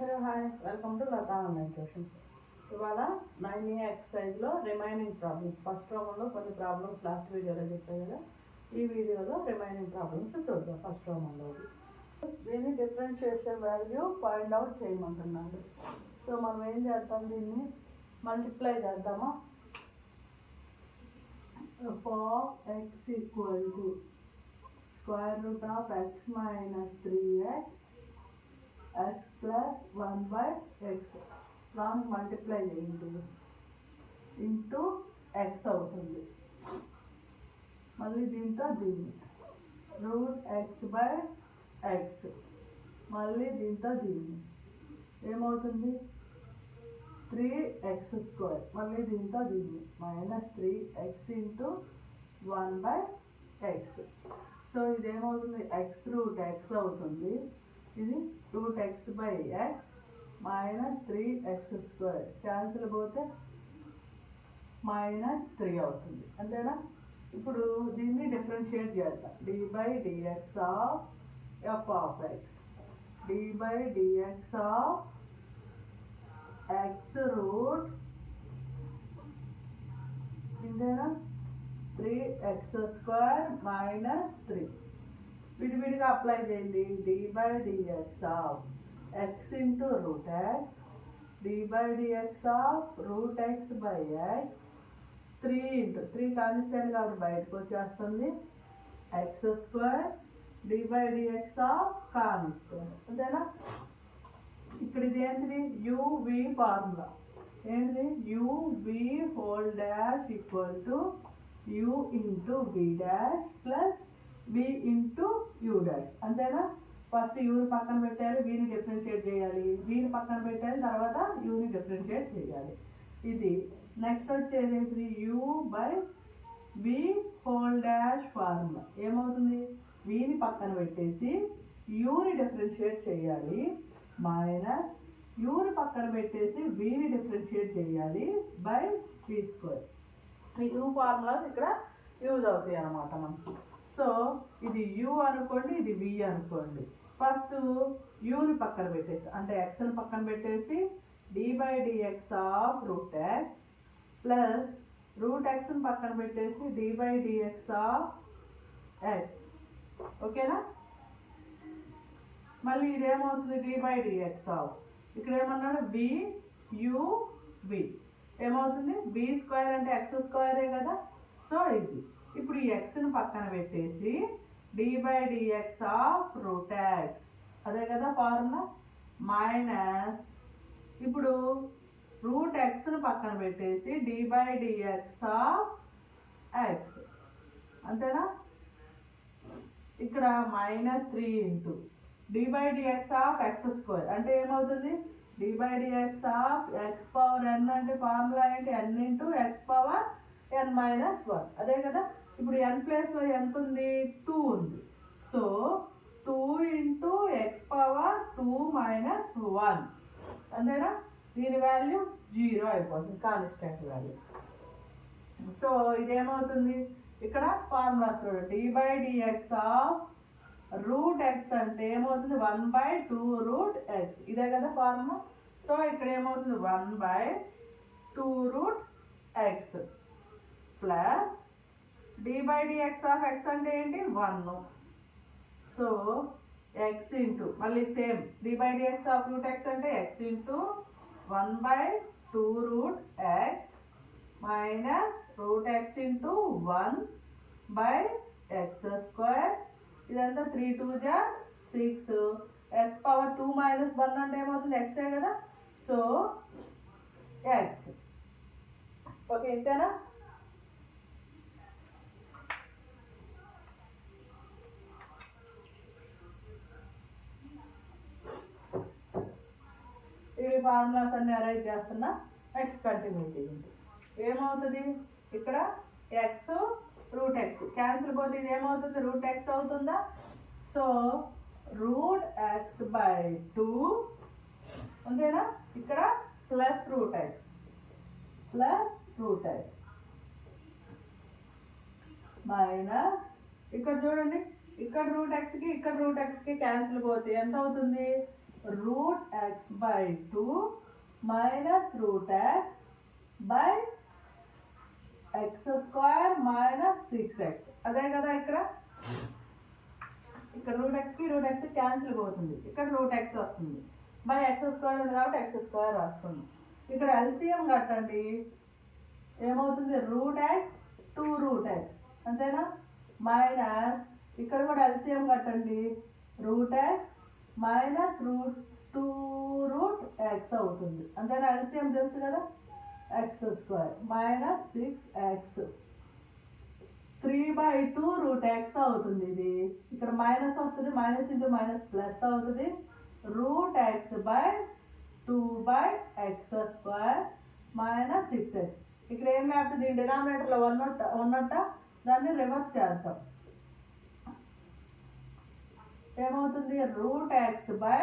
Hello hi, welcome to Lata online tuition. ఇవాళ 9A ఎక్సర్సైజ్లో remaining problems, first రోమంలో కొన్ని ప్రాబ్లమ్స్ లాస్ట్ వీడియోలో చెప్పాయి కదా, ఈ వీడియోలో రిమైనింగ్ ప్రాబ్లమ్స్ చూద్దాం. ఫస్ట్ రోమంలో దీన్ని డిఫరెన్షియేషన్ వాల్యూ ఫైండ్ అవుట్ చేయమంటున్నాడు. సో మనం ఏం చేద్దాం, దీన్ని మల్టిప్లై చేద్దామా. f(x) = square root of x minus 3x x plus 1/x దాన్ని మల్టిప్లై చేయండి ఇంటూ x అవుతుంది. మళ్ళీ దీంతో దీన్ని √x/x మళ్ళీ దీంతో దీన్ని ఏమవుతుంది 3x² మళ్ళీ దీంతో దీన్ని -3x into 1/x. So ఇదేమవుతుంది x√x అవుతుంది. ఇది √x/x -3x² క్యాన్సిల్ పోతే -3 అవుతుంది, అంతేనా. ఇప్పుడు దీన్ని డిఫరెన్షియేట్ చేద్దాం. d/dx of f(x) d/dx of x√, ఇంతేనా, 3x² -3 విడివిడిగా అప్లై చేయండి. d/dx of x into √x d/dx of √x/x 3 into 3 constant కాబట్టి బయటకు వచ్చేస్తుంది x² d/dx ఆఫ్ కాన్స్టెంట్, అంతేనా. ఇక్కడ ఇది ఏంటిది uv ఫార్ములా, ఏంటిది uv() u into v dash plus v into u dash, అంతేనా. ఫస్ట్ యూని పక్కన పెట్టాలి, వీని డిఫరెన్షియేట్ చేయాలి, వీని పక్కన పెట్టాలి, తర్వాత యూని డిఫరెన్షియేట్ చేయాలి. ఇది నెక్స్ట్ వచ్చేది ఏంటిది u/v() ఫార్ములా ఏమవుతుంది, వీని పక్కన పెట్టేసి యూని డిఫరెన్షియేట్ చేయాలి మైనస్ యూని పక్కన పెట్టేసి వీని డిఫరెన్షియేట్ చేయాలి బై v². ఈ టూ ఫార్ములాస్ ఇక్కడ యూజ్ అవుతాయి అన్నమాట మనకి. సో ఇది u అనుకోండి, ఇది v అనుకోండి. ఫస్ట్ యూని పక్కన పెట్టేసి అంటే xని పక్కన పెట్టేసి d/dx ఆఫ్ √x ప్లస్ √xని పక్కన పెట్టేసి d/dx ఆఫ్ x, ఓకేనా. మళ్ళీ ఇదేమవుతుంది d/dx ఆఫ్, ఇక్కడ ఏమన్నాడు v ఏమవుతుంది b² అంటే x² కదా. సో ఇది ఇప్పుడు ఈ xని పక్కన పెట్టేసి d/dx ఆఫ్ √x అదే కదా ఫార్ములా మైనస్ ఇప్పుడు √xని పక్కన పెట్టేసి d/dx ఆఫ్ x, అంతేనా. ఇక్కడ -3 ఇంటూ d/dx ఆఫ్ x² అంటే ఏమవుతుంది d/dx ఆఫ్ x⁴n అంటే ఫార్ములా ఏంటి n ఇంటూ x⁴n-1 అదే కదా. ఇప్పుడు n ప్లేస్లో ఎంత ఉంది 2 ఉంది. సో 2 ఇంటూ x⁴2-1 అంతేనా. దీని వాల్యూ 0 అయిపోతుంది, కాన్స్టెంట్ వాల్యూ. సో ఇదేమవుతుంది ఇక్కడ ఫార్ములా చూడండి d/dx ఆఫ్ √x అంటే ఏమవుతుంది 1/2√x ఇదే కదా ఫార్ములా. సో ఇక్కడ ఏమవుతుంది 1/2√x plus d/dx of x అంటే ఏంటి 1. సో x ఇంటూ మళ్ళీ సేమ్ d/dx ఆఫ్ √x అంటే x into 1/2√x minus √x into 1/x². ఇదంతా 3 2 6 x⁴2-1 అంటే ఏమవుతుంది x కదా. సో x, ఓకే, ఇంతేనా. ఈ ఫార్ములాస్ అన్ని అరేంజ్ చేస్తున్నా. నెక్స్ట్ కంటిన్యూ చేయండి. ఏమవుతుంది ఇక్కడ x √x క్యాన్సిల్ పోతే ఇది ఏమవుతుంది √x అవుతుందా. సో √x/2 అంతేనా. ఇక్కడ ప్లస్ √x మైనస్ ఇక్కడ చూడండి ఇక్కడ √x కి ఇక్కడ √x కి క్యాన్సిల్ పోతే ఎంత అవుతుంది root x by 2 minus root x by X square minus 6x. అదే కదా ఇక్కడ రూట్ ఎక్స్ క్యాన్సిల్ పోతుంది, ఇక్కడ రూట్ ఎక్స్ వస్తుంది, బై ఎక్స్ స్క్వేర్ ఉంది కాబట్టి ఎక్స్ స్క్వేర్ రాసుకోండి. ఇక్కడ ఎల్సిఎం కట్టండి, ఏమవుతుంది రూట్ ఎక్స్ 2 రూట్ ఎక్స్ అంతేనా, మైనస్ ఇక్కడ కూడా ఎల్సిఎం కట్టండి, root x minus root 2 root x అవుతుంది అంతేనా. ఎల్సిఎం తెలుసు కదా, X square minus 6x 3/2 root x అవుతుంది. ఇది ఇక్కడ మైనస్ వస్తుంది, మైనస్ ఇంటూ మైనస్ ప్లస్ అవుతుంది, root x by 2/x square minus 6x. ఇక్కడ ఏం లేకపోతే దీని డినామినేటర్లో ఉన్నట్ట దాన్ని రివర్స్ చేద్దాం. ఏమవుతుంది root x by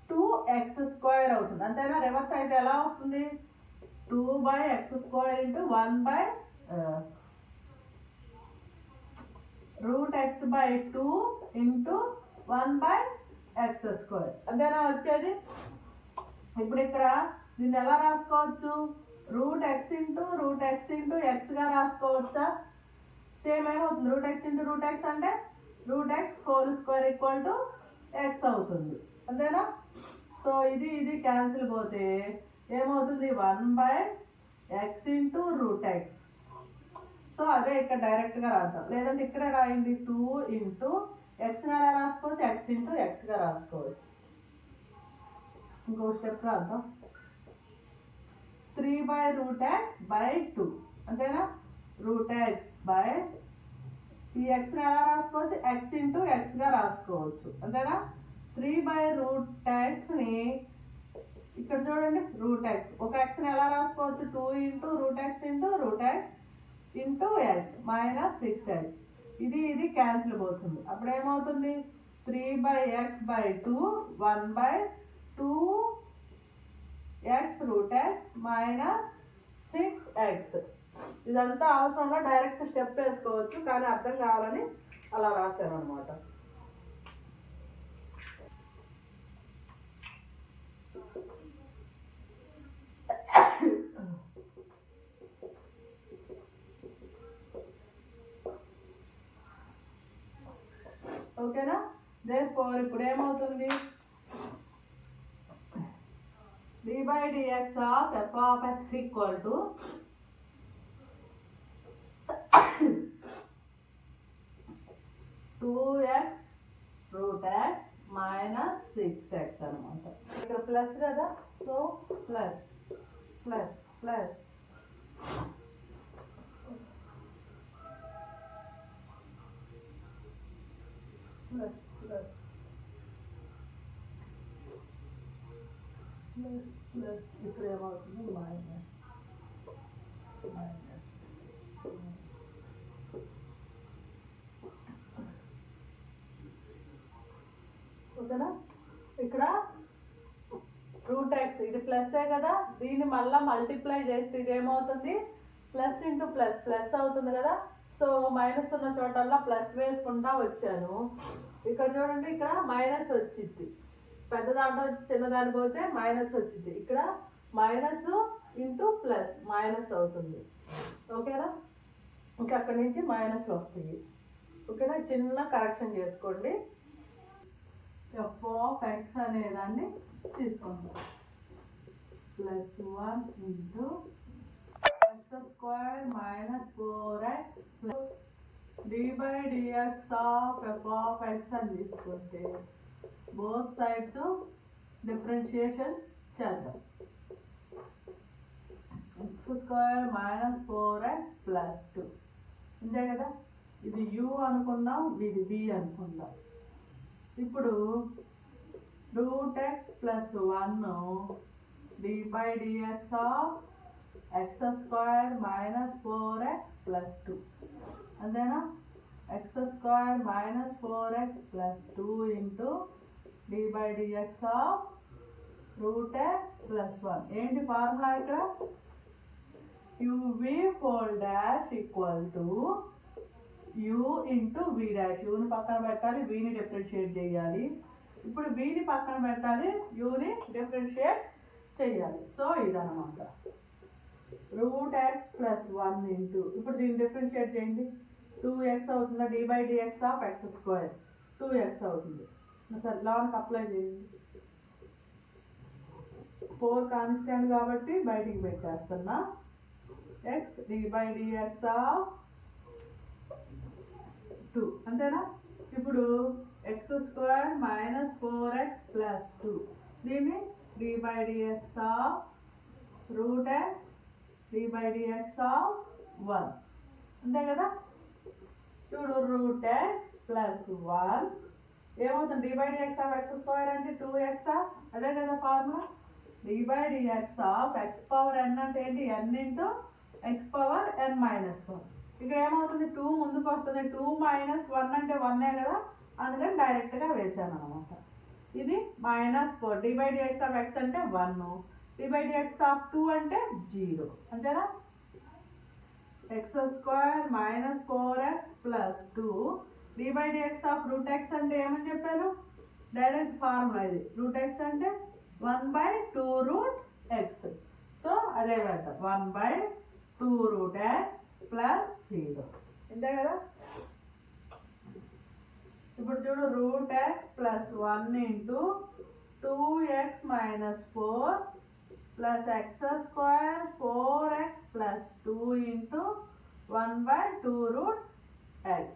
2x square అవుతుంది అంతేనా. రివర్స్ అయితే ఎలా అవుతుంది 2/x square into 1 root x by 2 into 1/x square అంతేనా వచ్చేది. ఇప్పుడు ఇక్కడ దీన్ని ఎలా రాసుకోవచ్చు, రూట్ ఎక్స్ ఇంటూ ఎక్స్గా రాసుకోవచ్చా. సేమ్ ఏమవుతుంది రూట్ ఎక్స్ అంటే root x whole square equal to X అవుతుంది అంతేనా. సో ఇది క్యాన్సిల్ పోతే ఏమవుతుంది 1/x into root x. So అదే ఇక్కడ డైరెక్ట్గా రాద్దాం, లేదంటే ఇక్కడే రాయండి 2 ఇంటూ ఎక్స్ని ఎలా రాసుకోవచ్చు, ఎక్స్ ఇంటూ ఎక్స్గా రాసుకోవచ్చు. ఇంకో స్టెప్ రాద్దాం, 3/√x బై 2 అంతేనా. రూట్ ఎక్స్ బై ఈ ఎక్స్ని ఎలా రాసుకోవచ్చు, ఎక్స్ ఇంటూ ఎక్స్గా రాసుకోవచ్చు అంతేనా. 3/√xని ఇక్కడ చూడండి రూట్ ఎక్స్, ఒక ఎక్స్ని ఎలా రాసుకోవచ్చు 2 into root x into X minus 6x. ఇది క్యాన్సిల్ పోతుంది, అప్పుడు ఏమవుతుంది 3/x by 2 1/2x root x minus 6x. ఇదంతా అవసరంగా డైరెక్ట్ స్టెప్ వేసుకోవచ్చు, కానీ అర్థం కావాలని అలా రాశాను అనమాట. ఓకేనా. దేర్ఫోర్ ఇప్పుడు ఏమవుతుంది d/dx of f of x equal to 2x root x minus 6x అనమాట. ఇక్కడ ప్లస్ కదా, so plus plus plus plus plus plus plus ఇక్కడ ఏమవుతుంది మైనస్ మైనస్. ఓకేనా. ఇక్కడ రూట్ ఎక్స్ ఇది ప్లస్ఏ కదా, దీన్ని మళ్ళీ మల్టిప్లై చేస్తే ఇది ఏమవుతుంది ప్లస్ ఇంటూ ప్లస్ ప్లస్ అవుతుంది కదా. సో మైనస్ ఉన్న చోటల్లా ప్లస్ వేసుకుంటా వచ్చాను. ఇక్కడ చూడండి ఇక్కడ మైనస్ వచ్చింది, పెద్ద దాంట్లో చిన్నదాన్ని పోతే మైనస్ వచ్చింది, ఇక్కడ మైనస్ ఇంటూ ప్లస్ మైనస్ అవుతుంది. ఓకేనా, ఇంకా అక్కడి నుంచి మైనస్ వస్తుంది. ఓకేనా, చిన్న కరెక్షన్ చేసుకోండి. ఎఫ్ ఆఫ్ ఎక్స్ అనేదాన్ని తీసుకుంటాం, +1 into X square minus 4x plus d/dx of f of X అని తీసుకుంటే బోత్ సైడ్స్ డిఫరెన్షియేషన్ చేద్దాం. X square minus 4x plus 2 అంతే కదా. ఇది u అనుకుందాం, ఇది v అనుకుందాం. ఇప్పుడు root x plus 1 d/dx of x square minus 4x plus 2 అంతేనా. X square minus 4x plus 2 into d/dx of root x plus 1. ఏంటి ఫార్ములా ఇక్కడ, uv whole dash equal to u into v dash. యూని పక్కన పెట్టాలి, vని differentiate చేయాలి. ఇప్పుడు బీని పక్కన పెట్టాలి, యూని డిఫరెన్షియేట్ చెయ్యాలి. సో ఇదన్నమాట √x + 1 ఇంటూ, ఇప్పుడు దీన్ని డిఫరెన్షియేట్ చేయండి. 2x అవుతుందా, d/dx(x²) 2x అవుతుంది. సరే లాకి అప్లై చేయండి. 4 కాన్స్టెంట్ కాబట్టి బయటికి పెట్టేస్తున్నా. x d/dx(2) అంతేనా. ఇప్పుడు x² - 4x + 2 దీన్ని d/dx(√x d/dx(1) అంతే కదా. చూడు √x + 1 ఏమవుతుంది, d/dx(x² అంటే 2x, అదే కదా ఫార్ములా. d/dx(x⁴n) అంటే ఏంటి, n × x⁴n−1. ఇక్కడ ఏమవుతుంది, 2 ముందుకు వస్తుంది, 2 - 1 అంటే 1 కదా, అందుకని డైరెక్ట్గా వేసాను అనమాట. ఇది -4, d/dx(x) అంటే 1, d/dx(2) అంటే 0 అంతేనా. x² - 4x + 2 d/dx(√x) అంటే ఏమని చెప్పాను, డైరెక్ట్ ఫార్ములా ఇది. √x అంటే 1/2√x. సో అదే వేద్దాం, 1/2√x + 0 అంతే కదా. ఇప్పుడు చూడు √x + 1 into 2x - 4 + x² 4x + 2 into 1/2√x.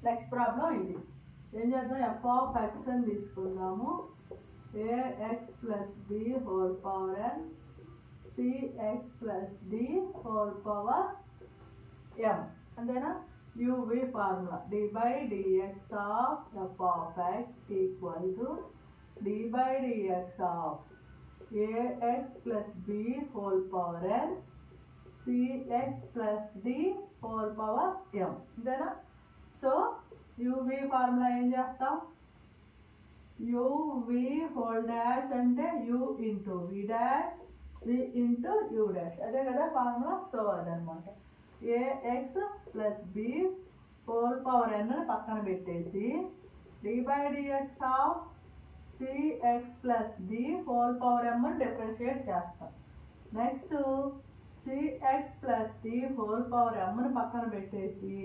Next problem ఇది. ఏం చేద్దాం, f(x) అని తీసుకుందాము. ax + b whole power n cx + d whole power m అంతేనా. uv formula d/dx(f(x) = d/dx(ax + b whole power n cx + d whole power m అంతేనా. So uv formula ఏం చేస్తాం, uv whole dash అంటే u into v dash v into u dash, అదే కదా formula. So అదనమాట ax + b whole power n పక్కన పెట్టేసి d/dx(cx + d whole power m) differentiate చేస్తాం. Next cx + d whole power m పక్కన పెట్టేసి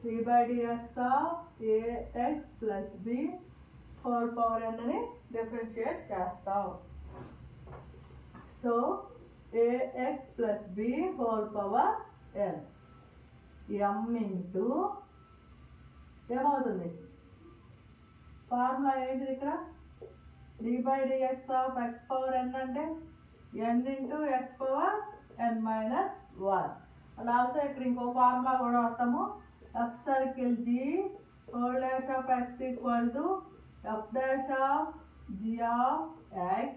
d/dx(ax + b whole power n) ని differentiate చేస్తాం. So ax + b whole power n m into ఏమవుతుంది, formula ఏంటిది ఇక్కడ, d/dx(x⁴n) అంటే n × x⁴n−1. అలాగే ఇక్కడ ఇంకో ఫార్ములా కూడా వస్తాము, f circle g whole dash of x = f dash of g of x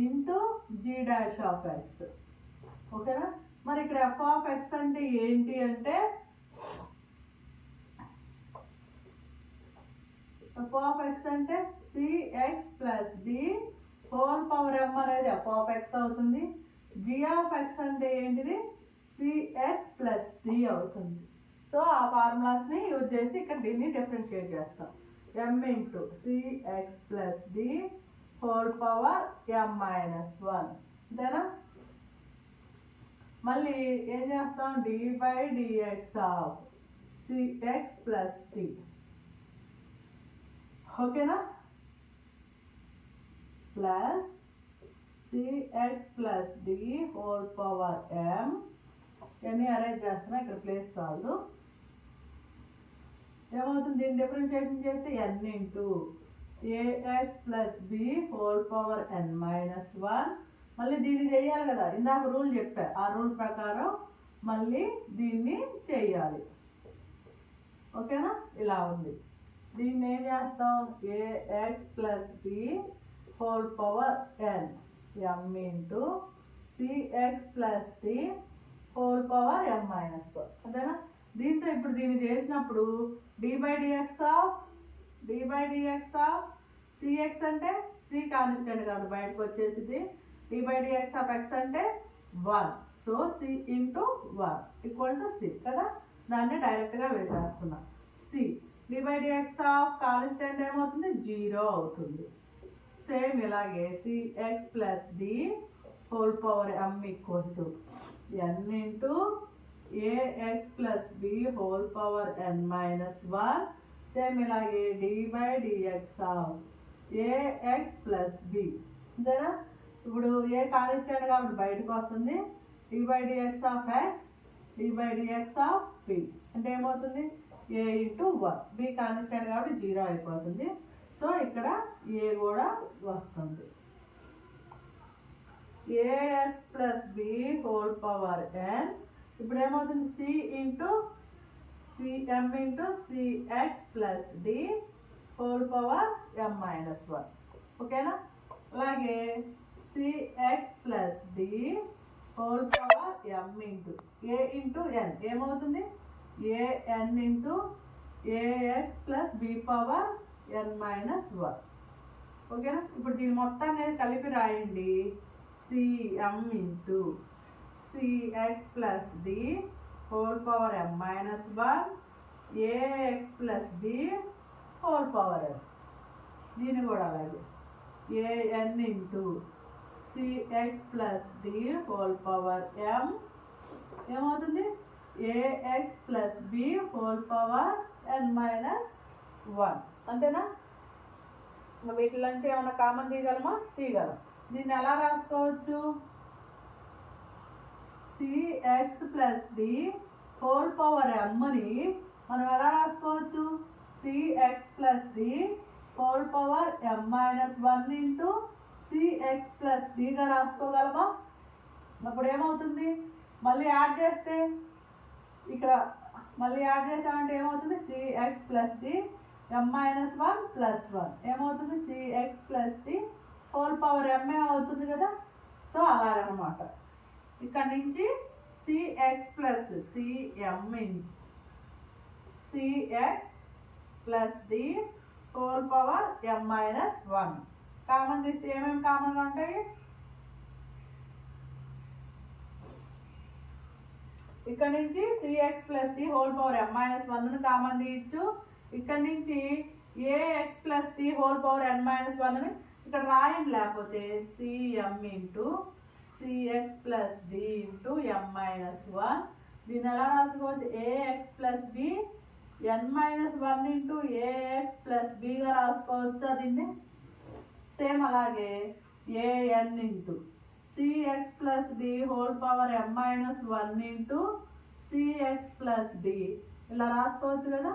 into g dash of x. ఓకేనా. మరి ఇక్కడ f(x) అంటే ఏంటి అంటే, f(x) అంటే cx + d whole power m అనేది f(x) అవుతుంది. g(x) అంటే ఏంటిది, cx + d అవుతుంది. సో ఆ ఫార్ములాస్ని యూజ్ చేసి ఇక్కడ దీన్ని డిఫరెన్షియేట్ చేస్తాం. m into cx + d whole power m−1 అంతేనా. మళ్ళీ ఏం చేస్తాం, d/dx(cx + d) ఓకేనా, plus cx + d whole power m. ఇవన్నీ అరేంజ్ చేస్తున్నా, ఇక్కడ ప్లేస్ చాలు. ఏమవుతుంది, దీన్ని డిఫరెన్షియేషన్ చేస్తే n into ax + b whole power n−1. మళ్ళీ దీన్ని చేయాలి కదా, ఇందాక రూల్ చెప్పా, ఆ రూల్ ప్రకారం మళ్ళీ దీన్ని చేయాలి. ఓకేనా, ఇలా ఉంది. దీన్ని ఏం చేస్తాం, ax + b whole power n m into cx + d whole power m−1 అంతేనా. దీంతో ఇప్పుడు దీన్ని చేసినప్పుడు d/dx(cx) అంటే సి కాన్స్టెంట్ కాబట్టి బయటకు వచ్చేసింది. d/dx ఆఫ్ x అంటే 1. So c into 1 equal to c కదా, దాన్ని డైరెక్ట్గా వేసేస్తున్నాం. సి d/dx ఆఫ్ కాన్స్టెంట్ ఏమవుతుంది 0 అవుతుంది. సేమ్ ఇలాగే cx plus d whole power m equal to n into ax plus b whole power n minus 1. Same ఇలాగే d/dx of ax plus b అంతేనా. ఇప్పుడు a constant కాబట్టి బయటకు వస్తుంది. d/dx of x d/dx of b అంటే ఏమవుతుంది a into 1. b constant కాబట్టి 0 అయిపోతుంది. సో ఇక్కడ a కూడా వస్తుంది. ax plus b whole power n ఇప్పుడు ఏమవుతుంది c into cm into cx plus d whole power m minus 1. ఓకేనా. అలాగే cx plus d whole power m into a into n ఏమవుతుంది an into ax plus b power n minus 1. ఓకేనా. ఇప్పుడు దీని మొత్తాన్ని కలిపి రాయండి. cm into cx plus d whole power m minus 1 ax plus d whole power n. దీన్ని కూడా అలాగే an into cx plus d whole power m ఏమవుతుంది ax plus b whole power n minus 1. అంతేనా. వీటిలోంచి ఏమైనా కామన్ తీయగలమా? తీయగలం. దీన్ని ఎలా రాసుకోవచ్చు? cx plus d whole power mని మనం ఎలా రాసుకోవచ్చు? cx plus d whole power m minus 1 into cx plus dగా రాసుకోగలమా? అప్పుడు ఏమవుతుంది మళ్ళీ యాడ్ చేస్తే ఇక్కడ మళ్ళీ యాడ్ చేసామంటే ఏమవుతుంది cx plus d m minus 1 plus 1 ఏమవుతుంది cx plus d whole power m అవుతుంది కదా. సో అలాగనమాట. ఇక్కడ నుంచి cx plus cm cx plus d whole power m minus 1 common తీస్తే ఏమేమి కామన్గా ఉంటాయి? ఇక్కడ నుంచి cx plus d whole power m minus 1ని కామన్ తీయచ్చు. ఇక్కడ నుంచి ax plus d whole power n minus 1ని ఇక్కడ రాయండి. లేకపోతే cm into cx plus d into m minus 1. దీన్ని ఎలా రాసుకోవచ్చు? ax plus b n minus 1 into ax plus bగా రాసుకోవచ్చా దీన్ని? సేమ్ అలాగే an into cx plus d whole power m minus 1 into cx plus d ఇలా రాసుకోవచ్చు కదా.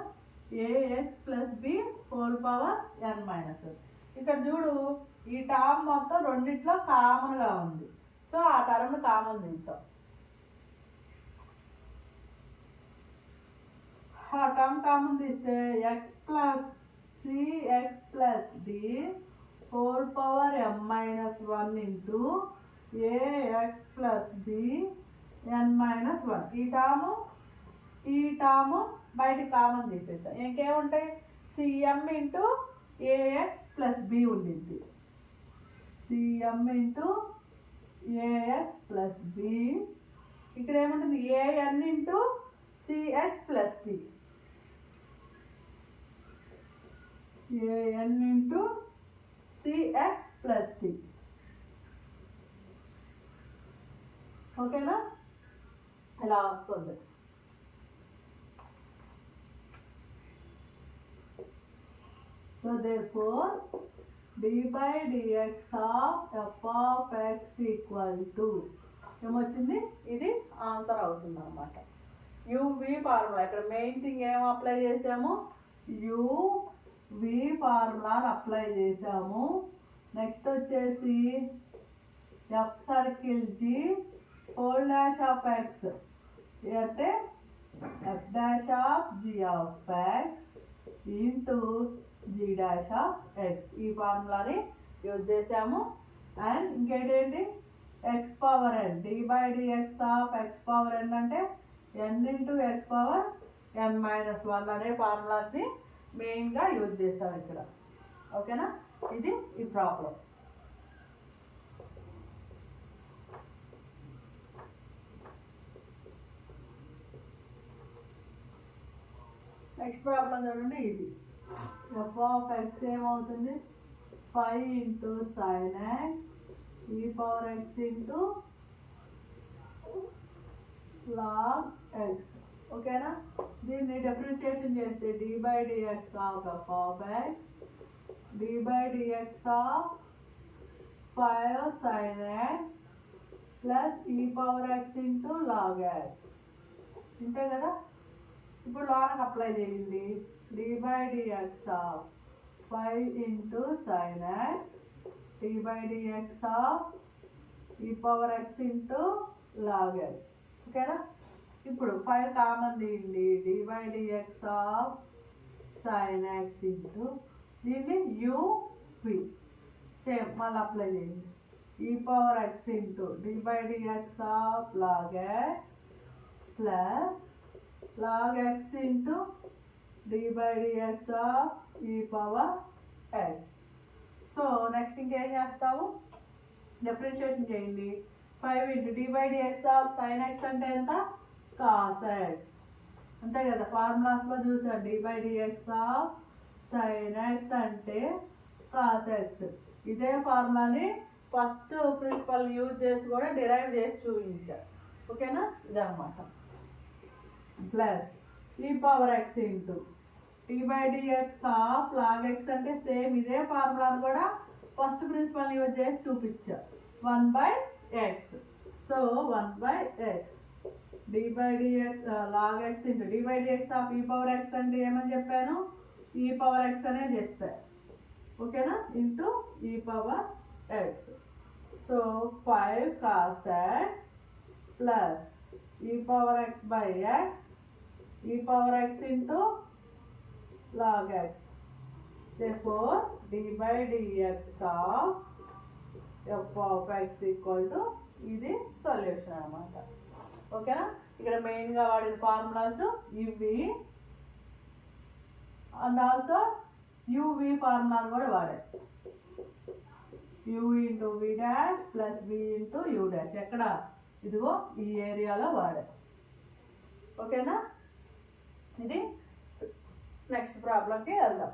ax plus b whole power n minus 1. ఇక్కడ చూడు ఈ టర్మ్ మొత్తం రెండిట్లో కామన్గా ఉంది. సో ఆ టర్మ్ కామన్ తీద్దాం. ఆ టర్మ్ కామన్ తీస్తే x plus cx plus d whole power m minus 1 into ax plus b n minus 1. ఈ టర్మ్ బయట కామన్ తీసేసాం. ఇంకేముంటాయి? cm into ax plus b ఉండింది. cm into ax plus b ఇక్కడ ఏముంటుంది an into cx plus d an into cx plus d. ఓకేనా. ఇలా వస్తుంది. So therefore d/dx of f of x equal to ఏమొచ్చింది? ఇది ఆన్సర్ అవుతుంది అన్నమాట. uv ఫార్ములా ఇక్కడ మెయిన్ థింగ్ ఏం అప్లై చేసాము? uv ఫార్ములాని అప్లై చేసాము. నెక్స్ట్ వచ్చేసి f circle g whole dash of x అంటే f dash of g of x into g dash of x ఈ ఫార్ములాని యూజ్ చేసాము. అండ్ ఇంకేంటి x power n d/dx of x power n అంటే n into x power n minus 1 అనే ఫార్ములాస్ని మెయిన్గా use చేస్తాం ఇక్కడ. ఓకేనా. ఇది ఈ ప్రాబ్లం. నెక్స్ట్ ప్రాబ్లం చూడండి. ఇది ఎఫ్ ఆఫ్ ఎక్స్ ఏమవుతుంది 5 into sine x e power x into log x. ఓకేనా? దీన్ని డిఫరెన్షియేషన్ చేస్తే d by dx of f of x d by dx of 5 sine x plus e power x into log x. ఇంతే కదా? ఇప్పుడు log apply చేయండి. D by dx of 5 into sine x d by dx of e power x into log x. ఓకేనా? ఇప్పుడు 5 common తీయండి. D by dx of sine x into దీన్ని యూపి same మళ్ళీ అప్లై చేయండి. ఈ power x into d by dx of log x plus log x into d by dx of e power x. So next ఇంకేం చేస్తాము? Differentiation చేయండి. 5 into d by dx of sine x అంటే ఎంత? Cos x. అంతే కదా? ఫార్ములాస్లో చూసారు. D by dx of sine x అంటే కాస్ ఎక్స్. ఇదే ఫార్ములాని ఫస్ట్ ప్రిన్సిపల్ యూజ్ చేసి కూడా డిరైవ్ చేసి చూపించారు. ఓకేనా? ఇదన్నమాట. Plus e power x into t by dx of log x అంటే సేమ్ ఇదే ఫార్ములాను కూడా ఫస్ట్ ప్రిన్సిపల్ యూజ్ చేసి చూపించా 1 by x. So 1 by x d by dx log x into d by dx of e power x అంటే ఏమని చెప్పాను? ఈ పవర్ ఎక్స్ అనే చెప్పాను. ఓకేనా? Into e power x. So 5 cos x plus e power x by x e power x into log x. Therefore, d by dx of f of x equal to ఇది solution అన్నమాట. ఓకేనా? ఇక్కడ మెయిన్గా వాడిన formulas ఇవి and also UV ఫార్ములాను కూడా వాడారు. u into v dash plus v into u dash. ఎక్కడ? ఇదిగో ఈ ఏరియాలో వాడారు. ఓకేనా? ఇది నెక్స్ట్ ప్రాబ్లంకి వెళ్దాం.